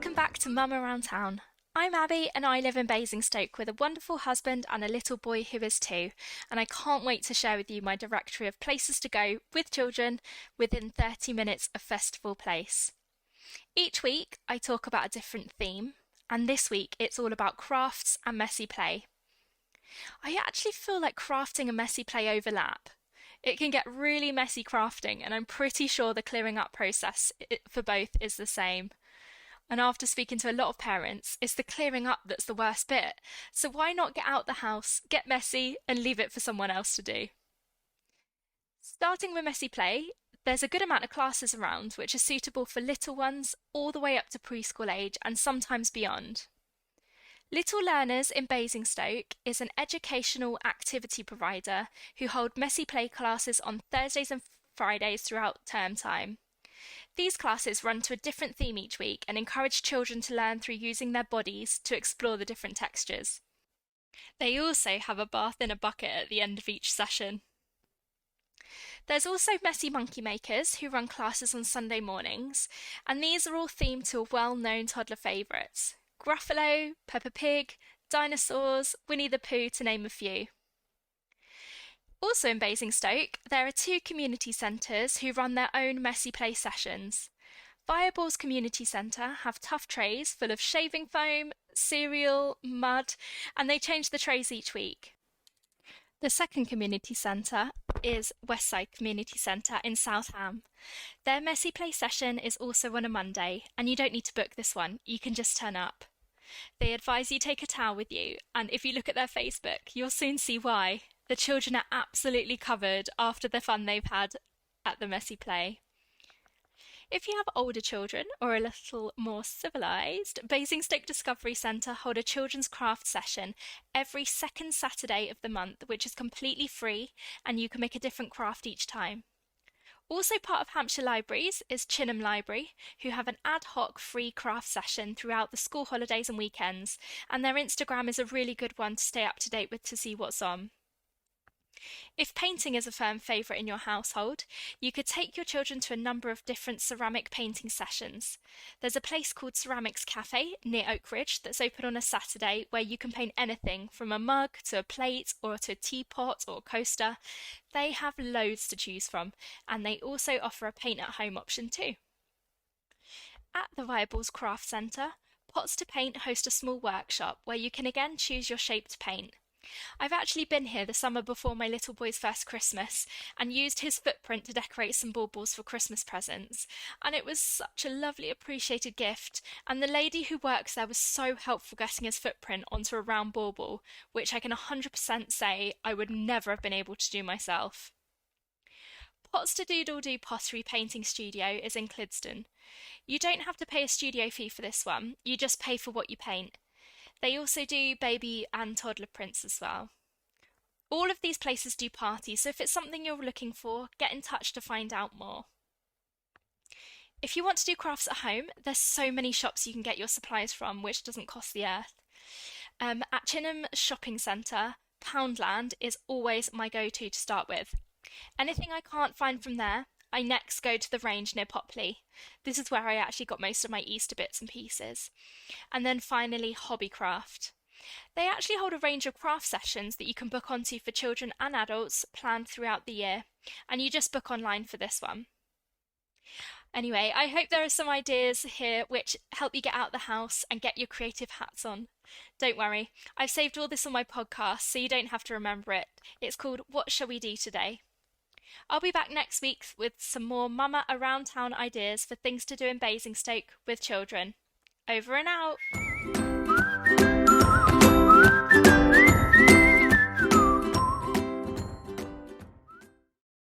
Welcome back to Mum Around Town. I'm Abby and I live in Basingstoke with a wonderful husband and a little boy who is 2, and I can't wait to share with you my directory of places to go with children within 30 minutes of Festival Place. Each week I talk about a different theme, and this week it's all about crafts and messy play. I actually feel like crafting and messy play overlap. It can get really messy crafting, and I'm pretty sure the clearing up process for both is the same. And after speaking to a lot of parents, it's the clearing up that's the worst bit. So why not get out the house, get messy, and leave it for someone else to do? Starting with messy play, there's a good amount of classes around which are suitable for little ones all the way up to preschool age and sometimes beyond. Little Learners in Basingstoke is an educational activity provider who hold messy play classes on Thursdays and Fridays throughout term time. These classes run to a different theme each week and encourage children to learn through using their bodies to explore the different textures. They also have a bath in a bucket at the end of each session. There's also Messy Monkey Makers who run classes on Sunday mornings, and these are all themed to well-known toddler favourites: Gruffalo, Peppa Pig, dinosaurs, Winnie the Pooh, to name a few. Also in Basingstoke, there are 2 community centres who run their own messy play sessions. Fireballs Community Centre have tough trays full of shaving foam, cereal, mud, and they change the trays each week. The second community centre is Westside Community Centre in Southam. Their messy play session is also on a Monday, and you don't need to book this one, you can just turn up. They advise you take a towel with you, and if you look at their Facebook, you'll soon see why. The children are absolutely covered after the fun they've had at the messy play. If you have older children or a little more civilised, Basingstoke Discovery Centre hold a children's craft session every second Saturday of the month, which is completely free and you can make a different craft each time. Also part of Hampshire Libraries is Chinham Library, who have an ad hoc free craft session throughout the school holidays and weekends, and their Instagram is a really good one to stay up to date with to see what's on. If painting is a firm favourite in your household, you could take your children to a number of different ceramic painting sessions. There's a place called Ceramics Cafe near Oak Ridge that's open on a Saturday where you can paint anything from a mug to a plate or to a teapot or a coaster. They have loads to choose from, and they also offer a paint at home option too. At the Viables Craft Centre, Pots to Paint host a small workshop where you can again choose your shape to paint. I've actually been here the summer before my little boy's first Christmas and used his footprint to decorate some baubles for Christmas presents, and it was such a lovely appreciated gift, and the lady who works there was so helpful getting his footprint onto a round bauble, which I can 100% say I would never have been able to do myself. Pots to Doodle Do Pottery Painting Studio is in Clidston. You don't have to pay a studio fee for this one, you just pay for what you paint. They also do baby and toddler prints as well. All of these places do parties, so if it's something you're looking for, get in touch to find out more. If you want to do crafts at home, there's so many shops you can get your supplies from, which doesn't cost the earth. At Chinham Shopping Centre, Poundland is always my go-to to start with. Anything I can't find from there, I next go to the range near Popley. This is where I actually got most of my Easter bits and pieces. And then finally, Hobbycraft. They actually hold a range of craft sessions that you can book onto for children and adults planned throughout the year, and you just book online for this one. Anyway, I hope there are some ideas here which help you get out the house and get your creative hats on. Don't worry, I've saved all this on my podcast so you don't have to remember it. It's called What Shall We Do Today? I'll be back next week with some more Mama Around Town ideas for things to do in Basingstoke with children. Over and out!